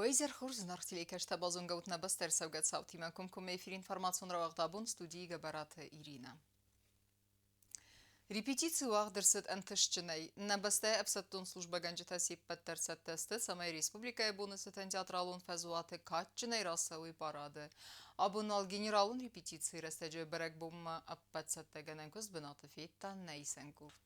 Вейзер Хурз нахтили кешта базон гаутна бастер савгат савтима кумкум эфир информацион равагдабун студии габарата Ирина. Репетицию ахдерсет антышчинай. На басте абсаттун служба ганджета сиппаттерсет тесты самой республика бонусетен театралун фазуаты катчинай расовый парады. Абунал генералун репетиции растеджи берек бумма аппатсетте гененкус бената фетта нейсен курт.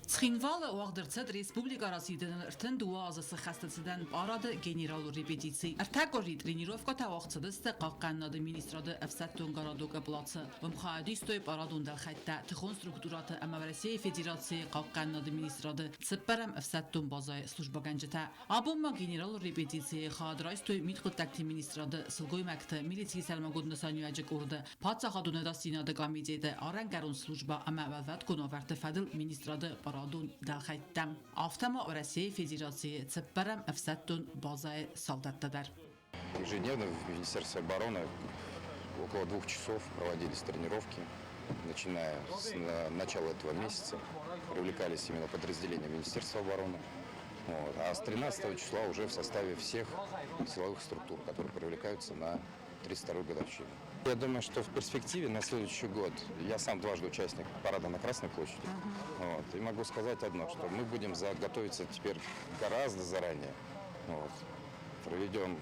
Цхинвала уахдерцет республика расиден ртен дуаза сахастацедан парады генералу репетиции. Артакори тренировка тавахцадысты қаққаннады министрады афсаттун гарадуга плацы. Вымхаадистой парадун далхайтта тихон структураты ама в России Федерации қаққаннады министрады цеппарам афсаттун базай служба ганджета. Абумма генералу репетиции хадрайстой митхуттакти министрады сылгой макты милиций салмагудны санюаджик урды. Паца хадунада синады комитеты арангарун служба ама валват куноварты фадыл министрады парадун далхайттам. Автома в России Федерации цеппарам афсаттун базай солдаттадар. Ежедневно в Министерстве обороны около 2 часов проводились тренировки. Начиная с начала этого месяца привлекались именно подразделения Министерства обороны. А с 13 числа уже в составе всех силовых структур, которые привлекаются на 32-ю годовщину. Я думаю, что в перспективе на следующий год, я сам дважды участник парада на Красной площади, и могу сказать одно, что мы будем готовиться теперь гораздо заранее. Проведем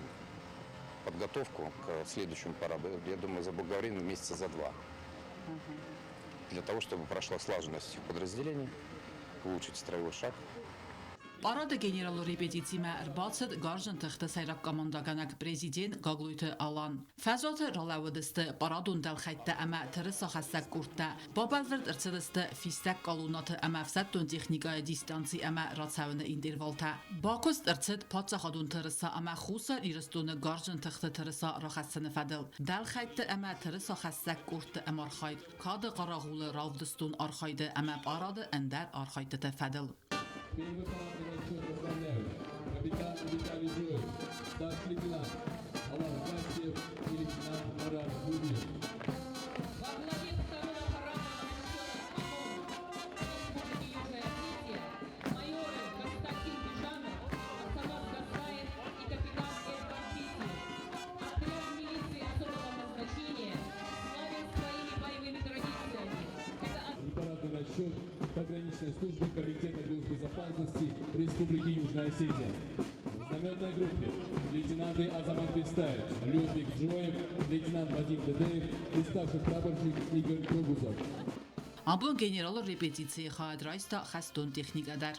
подготовку к следующему параду, я думаю, заблаговременно месяца за 2. Для того, чтобы прошла слаженность всех подразделений, улучшить строевой шаг. Парады генералу репетицима рбацет гаржан тахта сайрак командаганак президент гаглуйты алан. Фазоты ралавадысты парадун далхайтта ама тырыса хасак куртта. Бабалверд ирцадысты фистак калунаты ама фсаттун техника дистанции ама рацавны интервалта. Бакуст ирцад патса хадун тырыса ама хуса ирыстуны гаржан тахта тырыса рахасыны фадыл. Далхайтта ама тырыса хасак куртты ама архайд. Кады қарағулы равдыстун архайды ама парады эндар архайды фадыл. Первый парадный отчет возглавляют капитан Виталий Зуев, старший лейтенант Алан Кастев и лейтенант Марат Губин. Во главе второго парадного отчета ОМОН Республики Южная Осетия майоры Константин Бежанов, Асамат Гасаев и капитан Эдвард Фитин. Отряд милиции особого назначения славен своими боевыми традициями. И парадный отчет пограничной службы Комитета госбезопасности Республики Южная Осетия. В знаменной группе лейтенанты Азамат Бестаев, Людвиг Джоев, лейтенант Вадим Дедеев и старший прапорщик Игорь Кругузов. Абун генералу репетиции хадрайста хастун техникадар.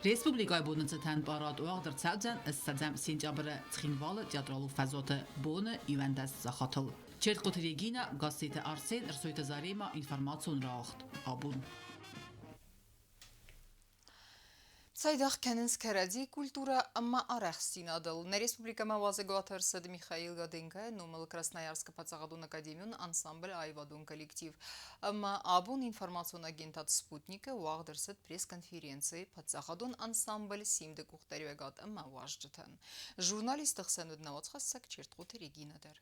Республикай бонуцетен парад уагдыр цавзан иссадзам сентябры цхинвалы театралу фазоты боны ювендас захатыл. Черткот Регина, газета Арсен, рсойта Зарема, информацион рахт. Абун. Сайдах кенинскеради культура амма арахсинадыл. На республика мавазыгуатыр сад Михаил Гаденко, номал Красноярска пацагадун академион ансамбль айвадун коллектив. Амма абун информацион агентат спутника уагдыр сад пресс-конференции пацагадун ансамбль симды кухтарюэгат амма важджетен. Журналист тахсануднавац хассак черткот Регинадар.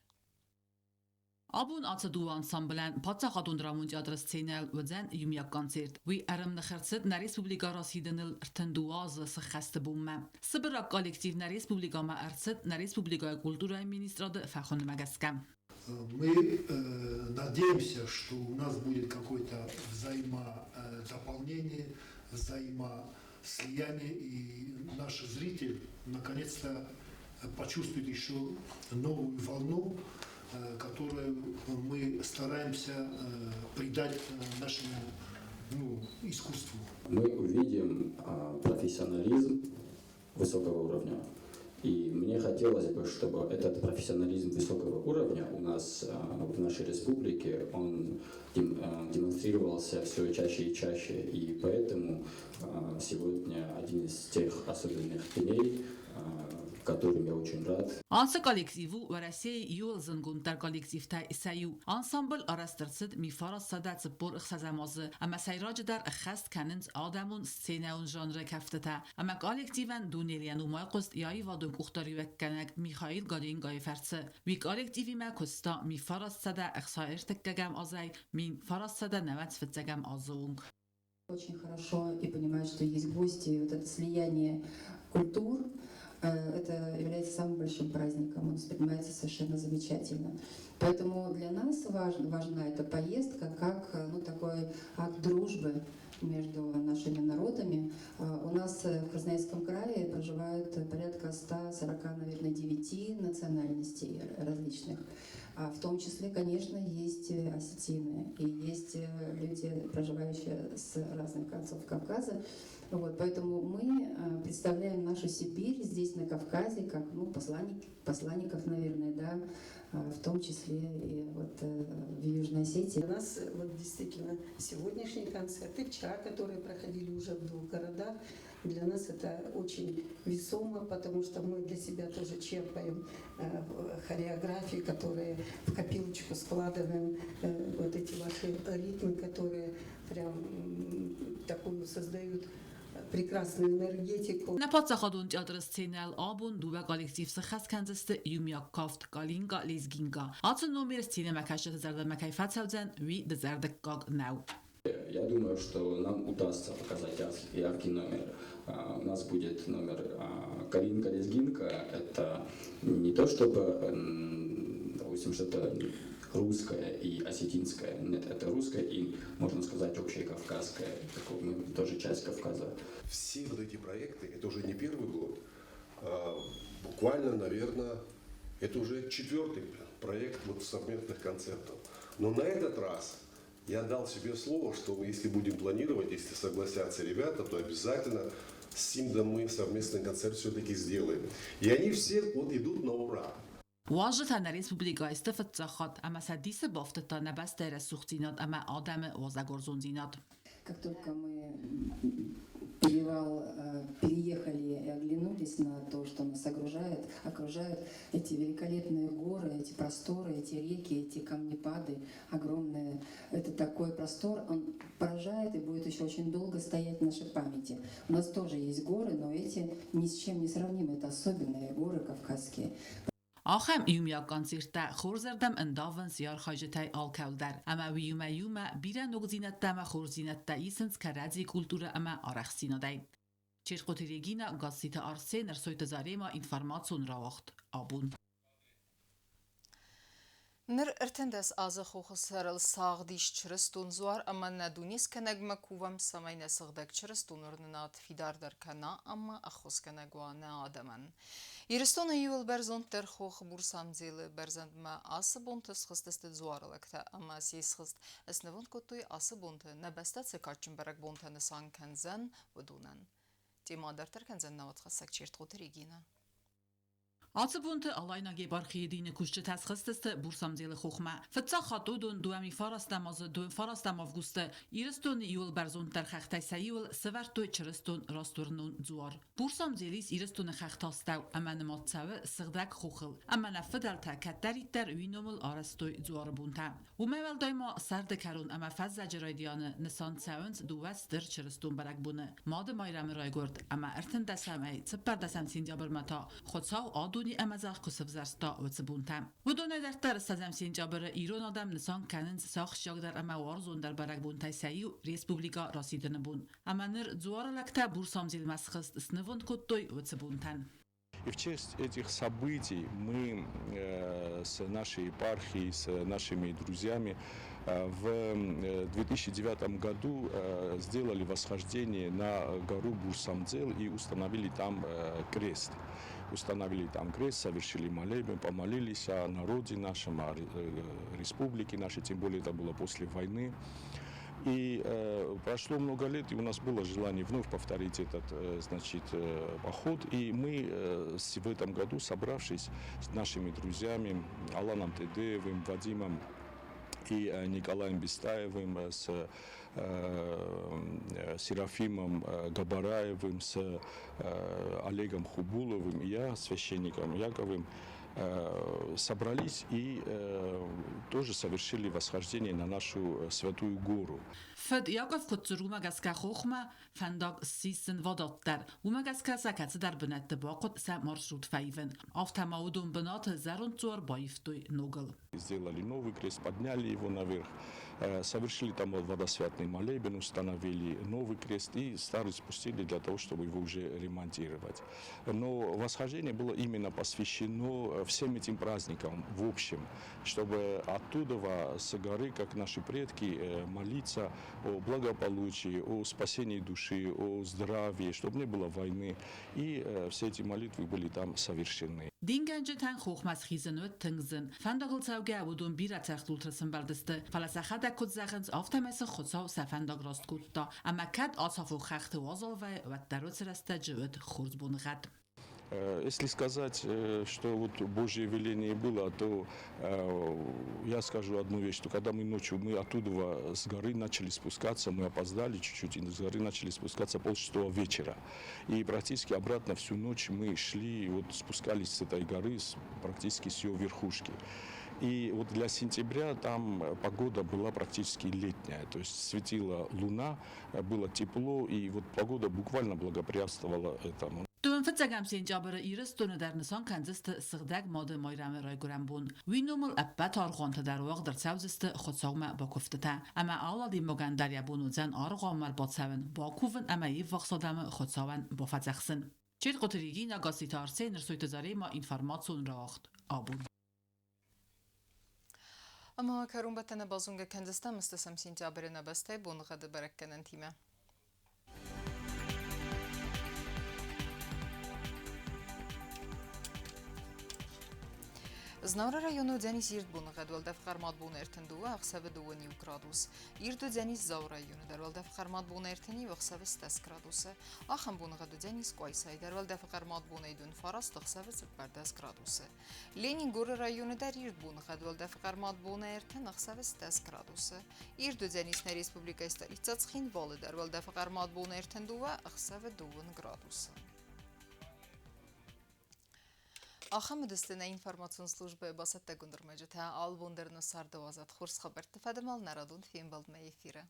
Абун ацаду ансамблен пацахадун рамун театр сценал вдзан юмяк концерт. Ви арам нахарцет на республика расиденил ртендуаза сахаст бумма. Сыбыра коллектив на республика ма арцет на республика культура министрады Фахон Магаскам. Мы надеемся, что у нас будет какое-то взаимодополнение, взаимослияние, и наш зритель наконец-то почувствует еще новую волну, которую мы стараемся придать нашему искусству. Мы увидим профессионализм высокого уровня. И мне хотелось бы, чтобы этот профессионализм высокого уровня у нас в нашей республике, он демонстрировался все чаще и чаще. И поэтому сегодня один из тех особенных дней, которым я очень рад. Անսը կոլեկտիվու Վարասիայի յուլ զնգունտար կոլեկտիվ թայ սայու անսամբլ արաստրցդ մի ֆարաս սադացը բոր ըխսազամազը ամա սայրաջը դար ըխաստ կանենց ադամուն սցենաուն ժանրը կավտտա ամա կոլեկտիվան դունելյան ու մայқոստ իայի վադում ուխտարի վեկկանակ Միխայիլ Գարին գայֆերցը մի կոլեկտիվի մակոստա մի ֆարաս սադա ըխսայր տկկագամ ազայ մին ֆարաս սադա նավաց վծագամ ազուունք Очень хорошо и понимать, что есть гости, и вот это слияние культур, это является самым большим праздником, он воспринимается совершенно замечательно. Поэтому для нас важна эта поездка как такой акт дружбы между нашими народами. У нас в Красноярском крае проживают порядка 140, наверное, 9 национальностей различных. В том числе, конечно, есть осетины и есть люди, проживающие с разных концов Кавказа. Поэтому мы представляем нашу Сибирь здесь, на Кавказе, как посланников, наверное, да, в том числе и в Южной Осетии. У нас действительно сегодняшний концерт и вчера, которые проходили уже в 2 городах, для нас это очень весомо, потому что мы для себя тоже черпаем хореографии, которые в копилочку складываем, вот эти ваши ритмы, которые прям такую создают прекрасную энергетику. На подсахадун театр сценал абун дува коллектив сахас канзасты юмяк кафт калинга лезгинга. Ацу номер сцене макашет зарда макайфат савзан ви дезардак как нау. Я думаю, что нам удастся показать яркий номер. У нас будет номер Калинка-Лезгинка. Это не то, чтобы, допустим, что-то русское и осетинское. Нет, это русское и, можно сказать, общекавказское. Мы тоже часть Кавказа. Все вот эти проекты, это уже не первый год. Буквально, наверное, это уже 4-й проект совместных концертов. Но на этот раз я дал себе слово, что если будем планировать, если согласятся ребята, то обязательно с Симдом мы совместный концерт все-таки сделаем. И они все идут на ура. واجد هن ريسبوبليكا استفتزاخات أما سديس بافتتا نبست رسوختينات أما آدم وزاغورزونزينات. Как только мы переехали и оглянулись на то, что нас окружают эти великолепные горы, эти просторы, эти реки, эти камнепады огромные. Это такой простор, он поражает и будет еще очень долго стоять в нашей памяти. У нас тоже есть горы, но эти ни с чем не сравнимы. Это особенные горы кавказские. آخم یومیا کنسرت خورزردم انداون سیار خاجتای آلکول در اما ویوما بیره نگزینت دم خورزینت دایسنس کرازی کلتور اما آرخسینا دای چرخوتریگینا گاسیت آرسه نرسویت زاريما انفرماتسون راوخت آبون Նր ըրթնդես ազը խոխսարել սաղդիշ չրստուն զուար ամա նադունիս կնագմա կուվամ սամայն ասղդակ չրստուն ուրննատ ֆիդար դարքանա ամա ախոս կնագուանա ադաման Իրստոնը յուլ բերզոն տեր խոխ բուրսամձիլը բերզանդմա асы բոնտս խստստը զուարելակտա ամա սիս խստ ասնվոն կոտույ асы բոնտը նաբաստացը կաչում բերակ բոնտը նսան կնզան վդունան Տիմադար տերքնզան նավատ խսակ չիրտ խոտերիգինա Ացբունտը ալայնագե բարխիեդինը կուշճը թասխստստը բուրսամձելը խոխմա ֆծա խատոդուն դուամի ֆարաստամազը դու ֆարաստամ ավգուստը իրստոնի յուլ բերզոն տեր խախտայսայյուլ սվարտոյ չրստոն ռաստորնուն ձուար բուրսամձելիս իրստոնը խախտաստավ ամանմոցավը սղդակ խոխլ ամանաֆդալთა կատարիտեր վինոմլ արաստոյ ձուարբունտա ումեվել դայմա սարդը կարուն ամա ֆազա ջրայդյանը նսան ցավնց դուվաս դեր չրստոն բարակբունը մադը մայրամը ռայգորդ ամա ըրթնդասամայ ծպարդասամ սինջաբրմատա խոցավ ադու Ամազախ կուսվզարստա վծբունտա Վդոնե դարտար սազամ սենջաբրը իրոն ադամ նսան կանենց սախ շյագդար ամա վարզոն դար բարակբունտայ սայու ռեսպուբլիկա ռասիդնբուն Ամանր ձուարալակտա բուրսամզիլ մասխստ սնվոնդ կոտտոյ վծբունտան И в честь этих событий мы с нашей епархией, с нашими друзьями в 2009 году сделали восхождение на гору Бурсамцел и установили там крест. Установили там крест, совершили молебен, помолились о народе нашем, о республике нашей, тем более это было после войны. И прошло много лет, и у нас было желание вновь повторить этот, поход. И мы в этом году, собравшись с нашими друзьями Аланом Тедеевым, Вадимом и Николаем Бестаевым, с Серафимом Габараевым, с Олегом Хубуловым и я, священником Яковым, собрались и тоже совершили восхождение на нашу святую гору. Fed Jakob Kutzuruma gaska Hochma, Fandag Sisen Vodotter, Umagaska Sakatz der Benette Bokot sa маршрут Файвен. Автомаудум Benate Зарунцур Байфтуй Ногл. Сделали новый крест, подняли его наверх, совершили там водосвятный молебен, установили новый крест и старый спустили для того, чтобы его уже ремонтировать. Но восхождение было именно посвящено всем этим праздникам в общем, чтобы оттуда с горы, как наши предки, молиться о благополучии, о спасении души, о здравии, чтобы не было войны. И все эти молитвы были там совершены. Dinganje tan Hochmas Riesenut Tungsen, Fandagelzauge Udum Biratachtlutressen Baldeste, Falasachada Kutzagens auf der Messe Chotzau Safandagrostgutta, Amakat Asafu Chachte Wazalve, wat Darutzerasta Jewet Churzbunrat. Если сказать, что вот Божье веление было, то я скажу одну вещь, что когда мы ночью, мы оттуда с горы начали спускаться, мы опоздали чуть-чуть, и с горы начали спускаться 5:30 вечера. И практически обратно всю ночь мы шли, вот спускались с этой горы, практически с ее верхушки. И вот для сентября там погода была практически летняя, то есть светила луна, было тепло, и вот погода буквально благоприятствовала этому. Toen Fitzagam Sint-Jabber Iris toen der Nissan Kansiste Sigdag Mode Moirame Roygurambun. Winumul Abbat Argonte der Wag der Sauziste Chotsaume Bakufteta. Ama alla die Mogan der Yabunu Zan Argamar Batsaven Bakuven ama Yvaksadame Chotsauen Bofatzachsen. Chir Qotrigina Gasitar Sener Suitezarema Information Racht Abun. Ama Karun Batana Bazunga Kansista Mr. Sint-Jabber Nabaste Bunghad Barakkanan Time. Znavra rayonu Deniz Irdbun Gadwaldaf Qarmad Bun Ertendu Aqsab 2 gradus. Irdu Deniz Zaur rayonu Darwaldaf Qarmad Bun Erteni Aqsab 3 gradus. Axam Bun Gadu Deniz Qoysay Darwaldaf Qarmad Bun Eydun Faras Aqsab 4 gradus. Lenin Gur rayonu Dar Irdbun Gadwaldaf Qarmad Bun Erten Aqsab 3 gradus. Irdu Deniz Respublika Stolitsatsxin Vol Darwaldaf Qarmad Bun Ertendu Aqsab 2 gradus. Ахамедстена информацион службы басатта гундурмажата албондерно сардавазат хурс хабар тфадамал нарадун фембалдма эфира.